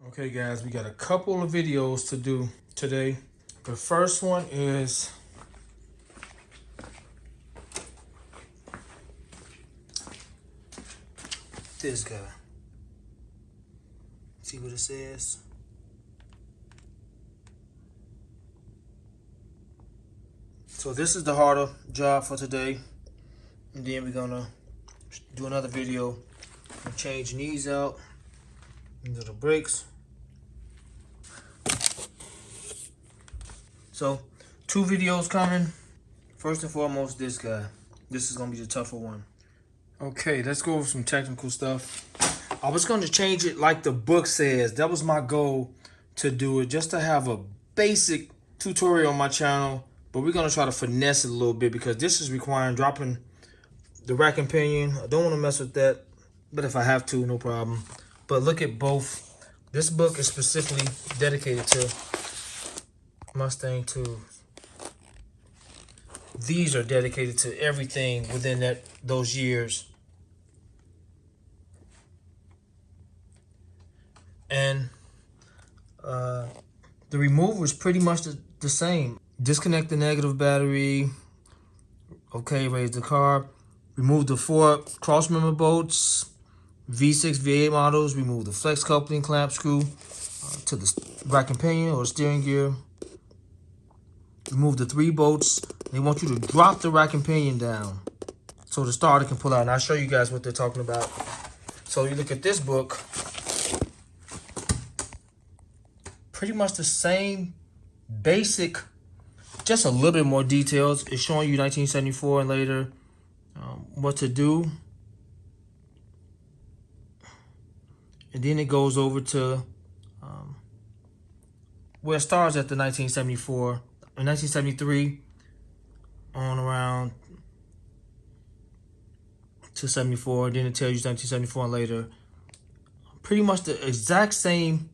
Okay guys, we got a couple of videos to do today. The first one is this guy. See what it says? So this is the harder job for today. And then we're gonna do another video and change these out into the brakes. So 2 videos coming. First and foremost, this guy. This is gonna be the tougher one. Okay, let's go over some technical stuff. I was gonna change it like the book says. That was my goal, to do it, just to have a basic tutorial on my channel. But we're gonna try to finesse it a little bit because this is requiring dropping the rack and pinion. I don't want to mess with that, but if I have to, no problem. But look at both. This book is specifically dedicated to Mustang II. These are dedicated to everything within those years. And the removal is pretty much the same. Disconnect the negative battery. Okay, raise the carb. Remove the 4 crossmember bolts. V6, V8 models. Remove the flex coupling clamp screw to the rack and pinion or the steering gear. Remove the 3 bolts. They want you to drop the rack and pinion down so the starter can pull out. And I'll show you guys what they're talking about. So you look at this book. Pretty much the same basic, just a little bit more details. It's showing you 1974 and later, what to do. And then it goes over to where it starts at the 1974 and 1973 on around to 74. Then it tells you 1974 and later. Pretty much the exact same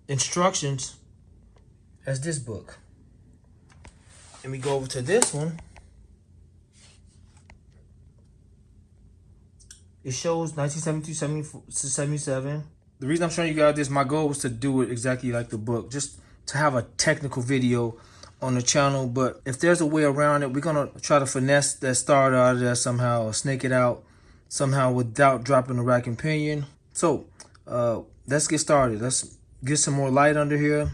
instructions as this book. And we go over to this one. It shows 1972 to 77. The reason I'm showing you guys this, my goal was to do it exactly like the book, just to have a technical video on the channel. But if there's a way around it, we're gonna try to finesse that starter out of there somehow, or snake it out somehow without dropping the rack and pinion. So let's get started. Let's get some more light under here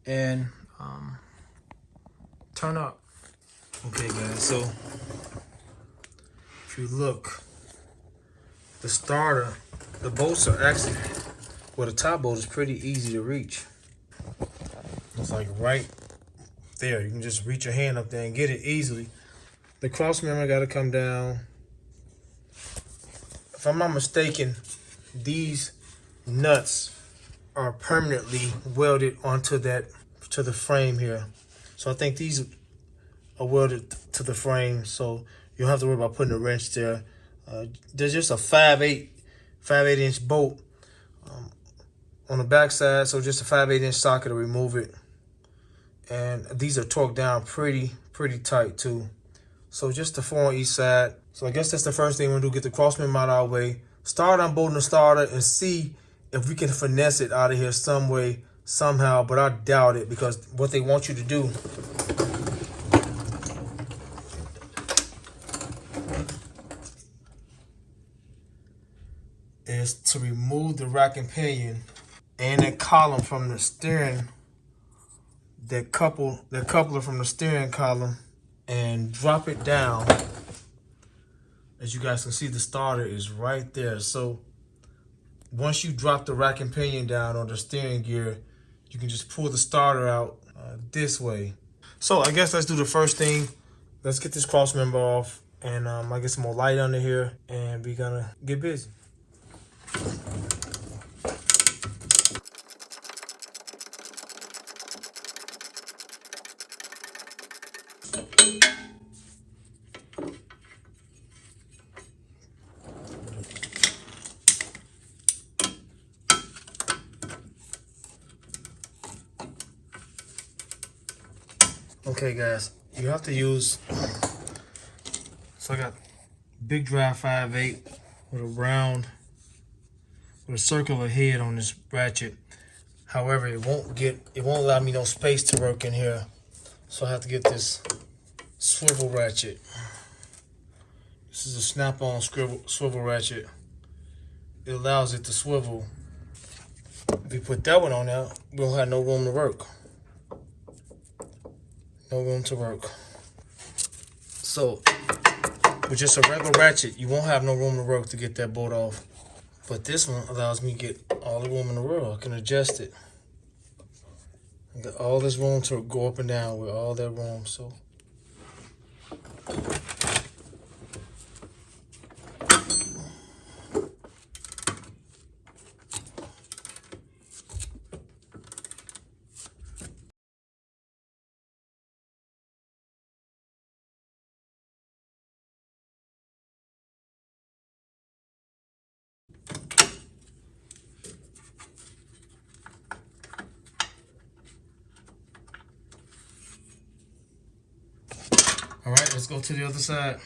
and turn up. Okay guys, so if you look, the starter, the bolts are actually, well, the top bolt is pretty easy to reach. It's like right there. You can just reach your hand up there and get it easily. The cross member got to come down. If I'm not mistaken, these nuts are permanently welded onto to the frame here. So I think these are welded to the frame, so you don't have to worry about putting a wrench there. There's just a 5/8 inch bolt on the back side, so just a 5/8 inch socket to remove it. And these are torqued down pretty tight too. So just the 4 on each side. So I guess that's the first thing we're gonna do, get the crossmember out of our way, start unbolting the starter and see if we can finesse it out of here some way, somehow, but I doubt it, because what they want you to do is to remove the rack and pinion and that column from the steering, that coupler from the steering column, and drop it down. As you guys can see, the starter is right there. So once you drop the rack and pinion down on the steering gear, you can just pull the starter out this way. So I guess let's do the first thing. Let's get this cross member off, and I get some more light under here, and we're gonna get busy. Okay guys, you have to use, so I got big drive 5/8 with a round with a circular head on this ratchet. However, it won't allow me no space to work in here. So I have to get this swivel ratchet. This is a snap-on swivel ratchet. It allows it to swivel. If we put that one on there, we don't have no room to work. No room to work. So, with just a regular ratchet, you won't have no room to work to get that bolt off. But this one allows me to get all the room in the world. I can adjust it. I got all this room to go up and down with all that room. So, all right, let's go to the other side.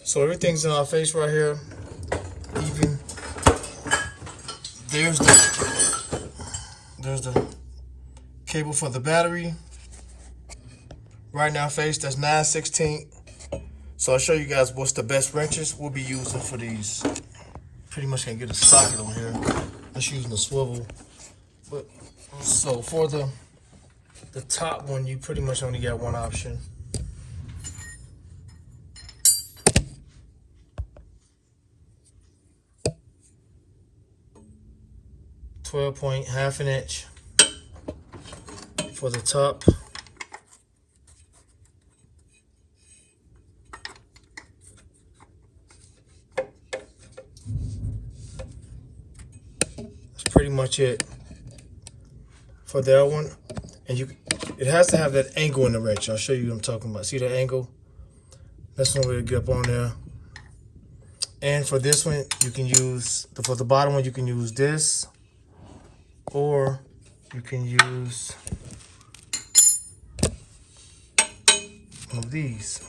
So everything's in our face right here. Even there's the cable for the battery. Right now face, that's 9/16. So I'll show you guys what's the best wrenches we'll be using for these. Pretty much can't get a socket on here. Just using the swivel. But so for the top one, you pretty much only got one option. 12-point, half an inch for the top. That's pretty much it for that one. And it has to have that angle in the wrench. I'll show you what I'm talking about. See that angle? That's one way to get up on there. And for this one, you can use, for the bottom one, you can use this, or you can use one of these.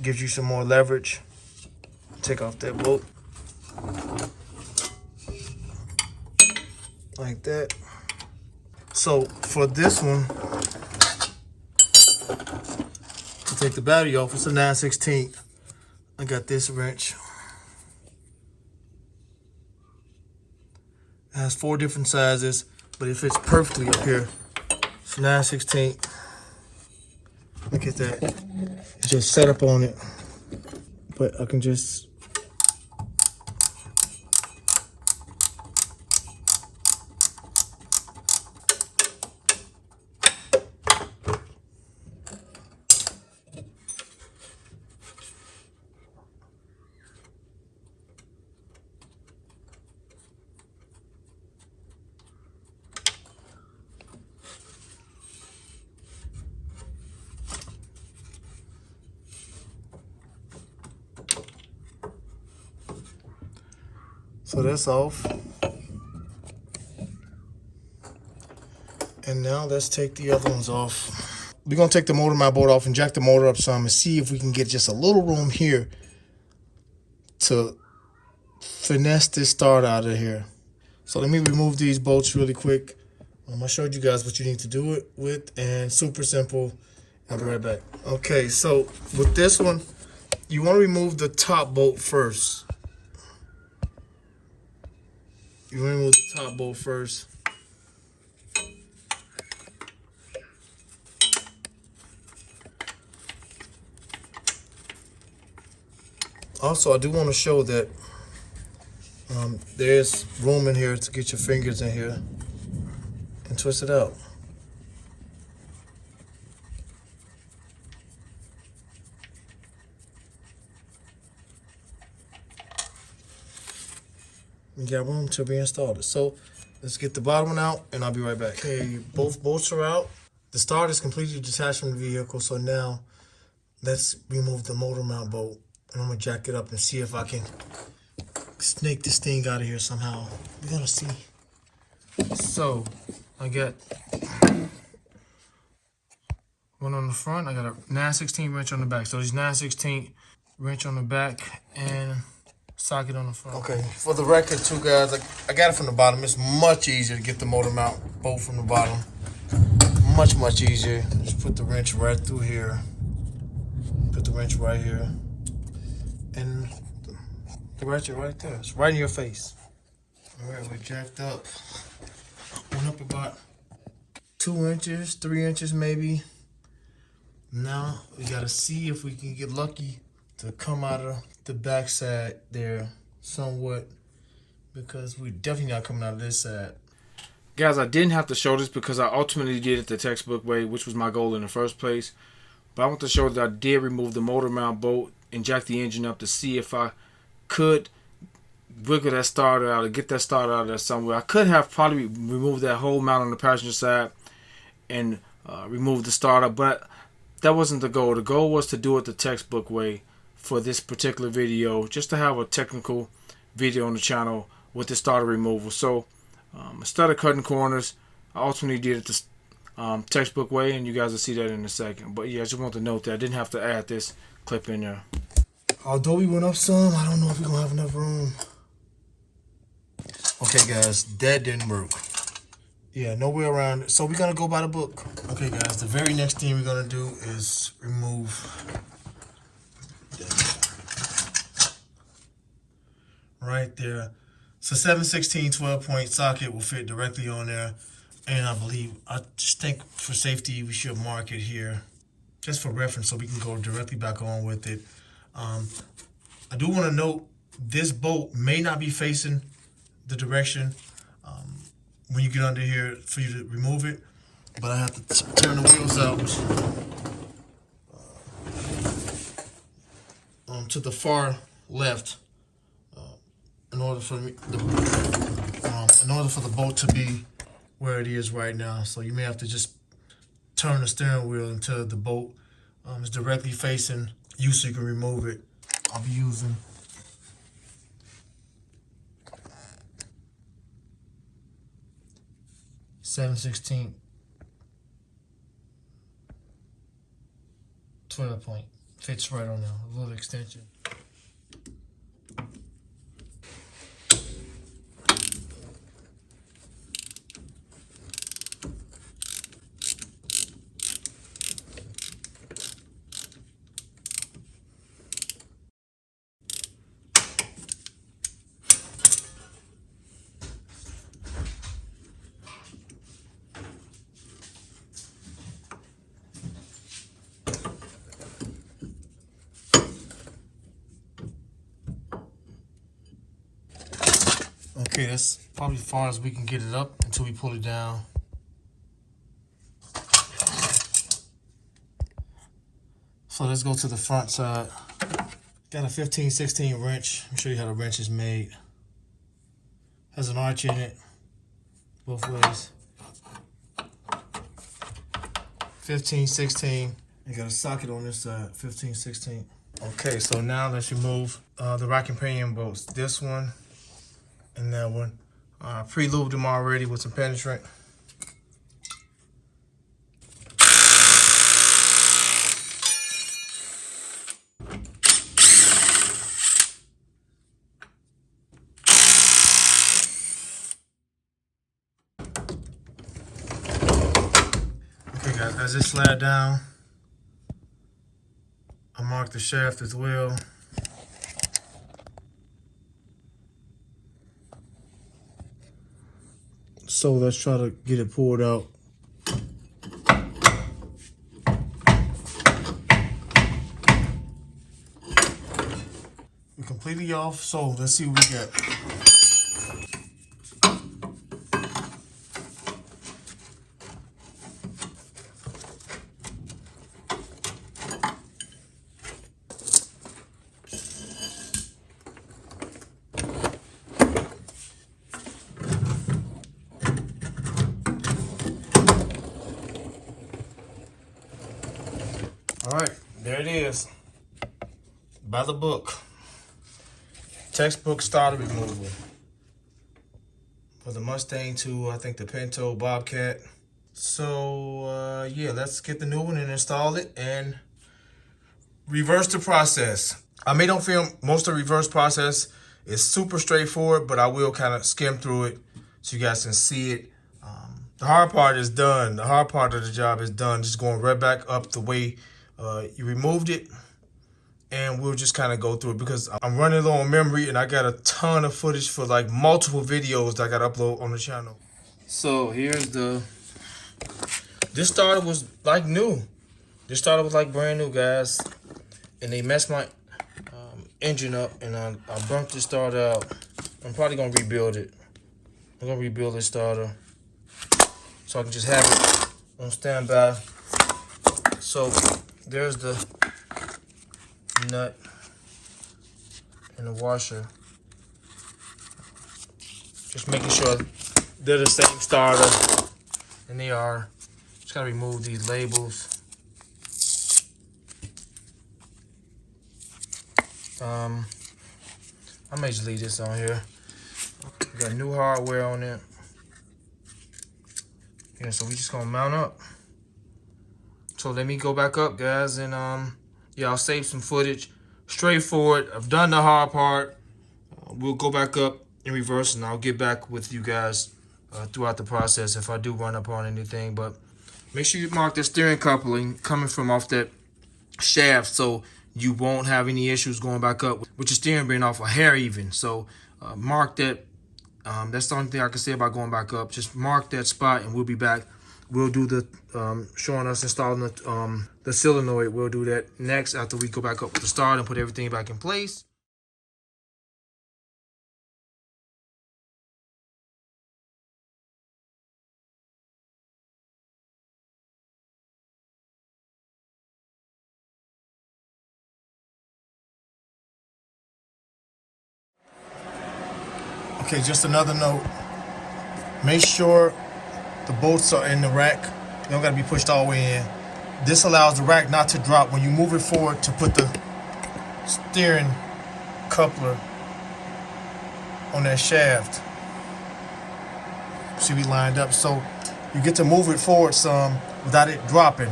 Gives you some more leverage. Take off that bolt. Like that. So for this one, to take the battery off, it's a 9/16. I got this wrench. It has 4 different sizes, but it fits perfectly up here. It's 9/16. Look at that. It's just set up on it. But I can just so that's off. And now let's take the other ones off. We're gonna take the motor mount bolt off and jack the motor up some and see if we can get just a little room here to finesse this start out of here. So let me remove these bolts really quick. I showed you guys what you need to do it with, and super simple. I'll be right back. Okay, so with this one, you want to remove the top bolt first. You want to remove the top bolt first. Also, I do want to show that there's room in here to get your fingers in here and twist it out. You got room to reinstall it. So let's get the bottom one out and I'll be right back. Okay, both bolts are out. The start is completely detached from the vehicle. So now let's remove the motor mount bolt. And I'm gonna jack it up and see if I can snake this thing out of here somehow. We're gonna see. So I got one on the front. I got a 9/16 wrench on the back. So there's 9/16 wrench on the back and socket on the front. Okay, for the record too, guys, I got it from the bottom. It's much easier to get the motor mount bolt from the bottom. Much easier. Just put the wrench right through here. Put the wrench right here. And the ratchet right there. It's right in your face. Alright, we're jacked up. Went up about 2 inches, 3 inches maybe. Now we gotta see if we can get lucky to come out of the backside there somewhat, because we're definitely not coming out of this side. Guys, I didn't have to show this because I ultimately did it the textbook way, which was my goal in the first place. But I want to show that I did remove the motor mount bolt and jack the engine up to see if I could wiggle that starter out or get that starter out of there somewhere. I could have probably removed that whole mount on the passenger side and removed the starter, but that wasn't the goal. The goal was to do it the textbook way for this particular video, just to have a technical video on the channel with the starter removal. So instead of cutting corners, I ultimately did it the textbook way, and you guys will see that in a second. But yeah, I just want to note that I didn't have to add this clip in there. Although we went up some, I don't know if we're gonna have enough room. Okay guys, that didn't work. Yeah, no way around it. So we're gonna go by the book. Okay guys, the very next thing we're gonna do is remove right there. So 7/16 12-point socket will fit directly on there. And I just think for safety, we should mark it here just for reference so we can go directly back on with it. I do want to note this bolt may not be facing the direction when you get under here for you to remove it, but I have to turn the wheels out to the far left in order for the bolt to be where it is right now. So you may have to just turn the steering wheel until the bolt is directly facing you so you can remove it. I'll be using .7/16 12-point. Fits right on there. A little extension. Okay, that's probably as far as we can get it up until we pull it down. So let's go to the front side. Got a 15/16 wrench. I'll show you how the wrench is made. Has an arch in it, both ways. 15/16. You got a socket on this side, 15/16. Okay, so now let's remove the rack and pinion bolts. This one and that one. Pre-lubed them already with some penetrant. guys, as it slide down, I mark the shaft as well. So let's try to get it pulled out. We're completely off, so let's see what we got. All right, there it is. By the book. Textbook starter removal for the Mustang II, I think the Pinto Bobcat. So yeah, let's get the new one and install it and reverse the process. I may don't film most of the reverse process. It's super straightforward, but I will kind of skim through it so you guys can see it. The hard part is done. The hard part of the job is done. Just going right back up the way you removed it. And we'll just kind of go through it because I'm running low on memory and I got a ton of footage for like multiple videos that I got to upload on the channel. So here's this starter was like new. This starter was like brand new, guys. And they messed my engine up and I burnt this starter out. I'm probably going to rebuild it. I'm going to rebuild this starter so I can just have it on standby. So there's the nut and the washer. Just making sure they're the same starter, and they are. Just gotta remove these labels. I may just leave this on here. We got new hardware on it. Yeah, so we just gonna mount up. So let me go back up, guys, and yeah, I'll save some footage. Straightforward. I've done the hard part. We'll go back up in reverse, and I'll get back with you guys throughout the process if I do run upon anything. But make sure you mark the steering coupling coming from off that shaft so you won't have any issues going back up with your steering being off a hair even. So mark that. That's the only thing I can say about going back up. Just mark that spot, and we'll be back. We'll do the showing us installing the solenoid. We'll do that next after we go back up with the start and put everything back in place. Okay, just another note. Make sure the bolts are in the rack. They don't gotta be pushed all the way in. This allows the rack not to drop when you move it forward to put the steering coupler on that shaft. Should be lined up, so you get to move it forward some without it dropping.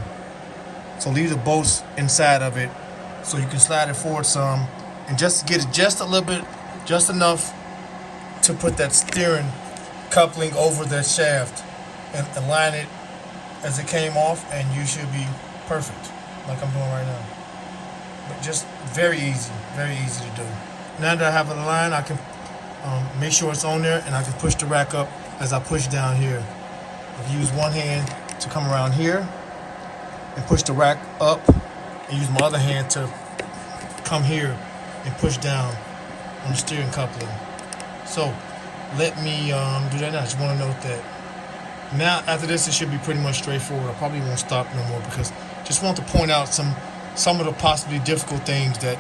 So leave the bolts inside of it so you can slide it forward some and just get it just a little bit, just enough to put that steering coupling over that shaft and align it as it came off, and you should be perfect like I'm doing right now. But just very easy to do. Now that I have it aligned, I can make sure it's on there, and I can push the rack up as I push down here. I can use one hand to come around here and push the rack up, and use my other hand to come here and push down on the steering coupling. So let me do that now. I just want to note that. Now after this, it should be pretty much straightforward. I probably won't stop no more because just want to point out some of the possibly difficult things that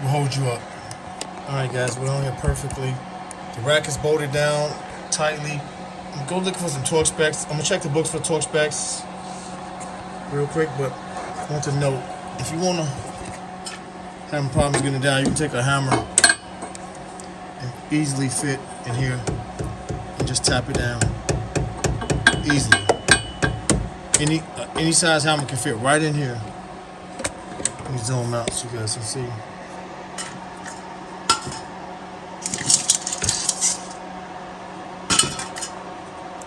will hold you up. All right, guys, we're on here perfectly. The rack is bolted down tightly. I'm going to look for some torque specs. I'm going to check the books for torque specs real quick, but I want to note, if you want to have problems getting it down, you can take a hammer and easily fit in here and just tap it down easily. Any size hammer can fit right in here. Let me zoom out so you guys can see.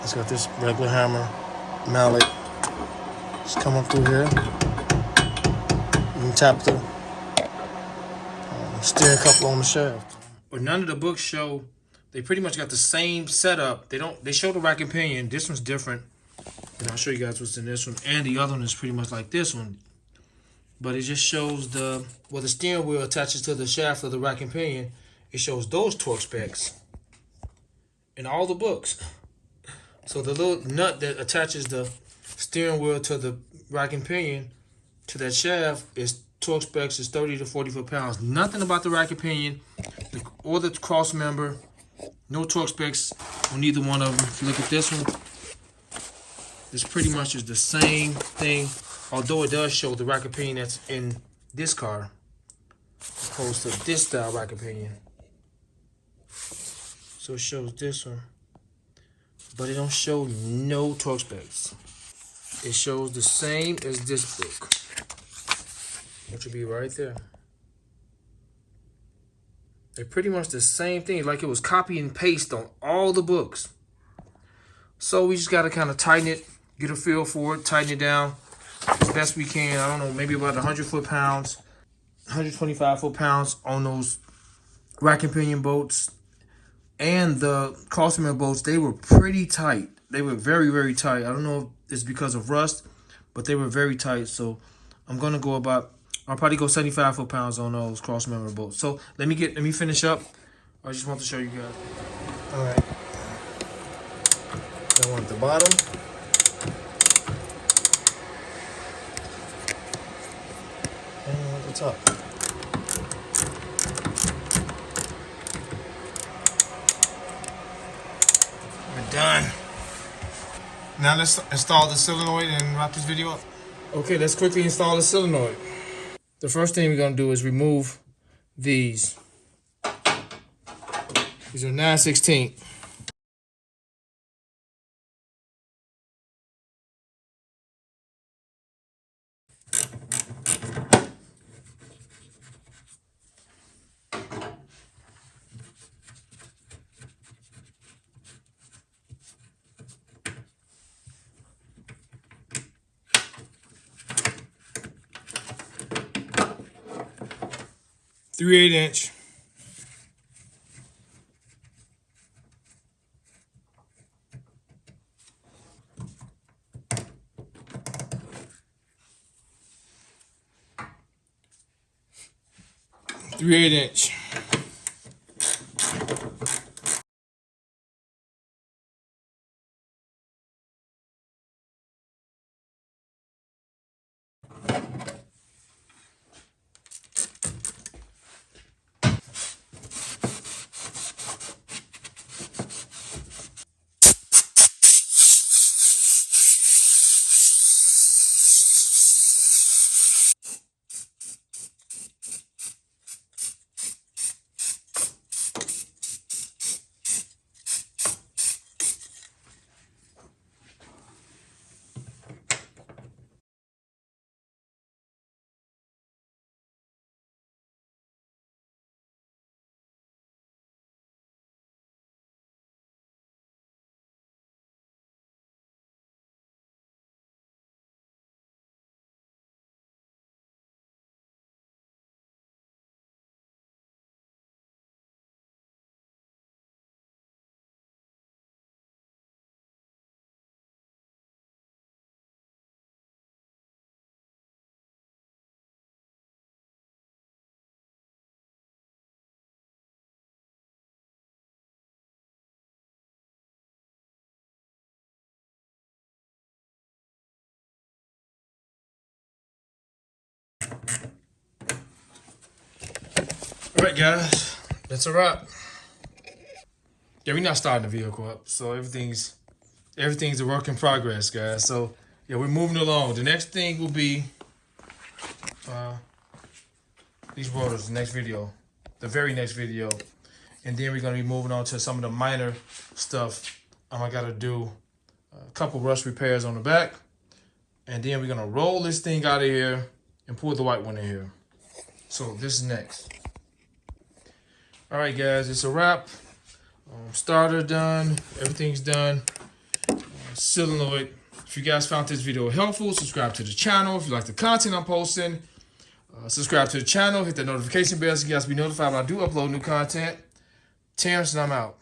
It's got this regular hammer, mallet, Just come up through here and tap the steering couple on the shaft. But none of the books show. They pretty much got the same setup. They show the rack and pinion. This one's different. And I'll show you guys what's in this one. And the other one is pretty much like this one. But it just shows the steering wheel attaches to the shaft of the rack and pinion. It shows those torque specs in all the books. So the little nut that attaches the steering wheel to the rack and pinion to that shaft is torque specs is 30 to 40 foot-pounds. Nothing about the rack and pinion or the cross member. No torque specs on either one of them. If you look at this one, this pretty much is the same thing, although it does show the rack and pinion that's in this car opposed to this style rack and pinion. So it shows this one, but it don't show no torque specs. It shows the same as this book, which will be right there. They're pretty much the same thing, like it was copy and paste on all the books. So we just got to kind of tighten it, get a feel for it, tighten it down as best we can. I don't know, maybe about 100 foot-pounds, 125 foot-pounds on those rack and pinion bolts. And the crossmember bolts, they were pretty tight. They were very, very tight. I don't know if it's because of rust, but they were very tight. So I'm going to go about, I'll probably go 75 foot-pounds on those cross-member bolts. So let me finish up. I just want to show you guys. All right. That one at the bottom. And one at the top. We're done. Now let's install the solenoid and wrap this video up. Okay, let's quickly install the solenoid. The first thing we're going to do is remove these. These are 9/16. Three 8-inch. Three 8-inch. All right, guys, that's a wrap. Yeah, we're not starting the vehicle up, so everything's a work in progress, guys. So yeah, we're moving along. The next thing will be these rotors. The next video, the very next video, and then we're gonna be moving on to some of the minor stuff. I gotta do a couple rust repairs on the back, and then we're gonna roll this thing out of here and pull the white one in here. So this is next. All right, guys, it's a wrap. Starter done, everything's done. Solenoid If you guys found this video helpful, subscribe to the channel. If you like the content I'm posting, subscribe to the channel. Hit the notification bell so you guys be notified when I do upload new content. Terrence, and I'm out.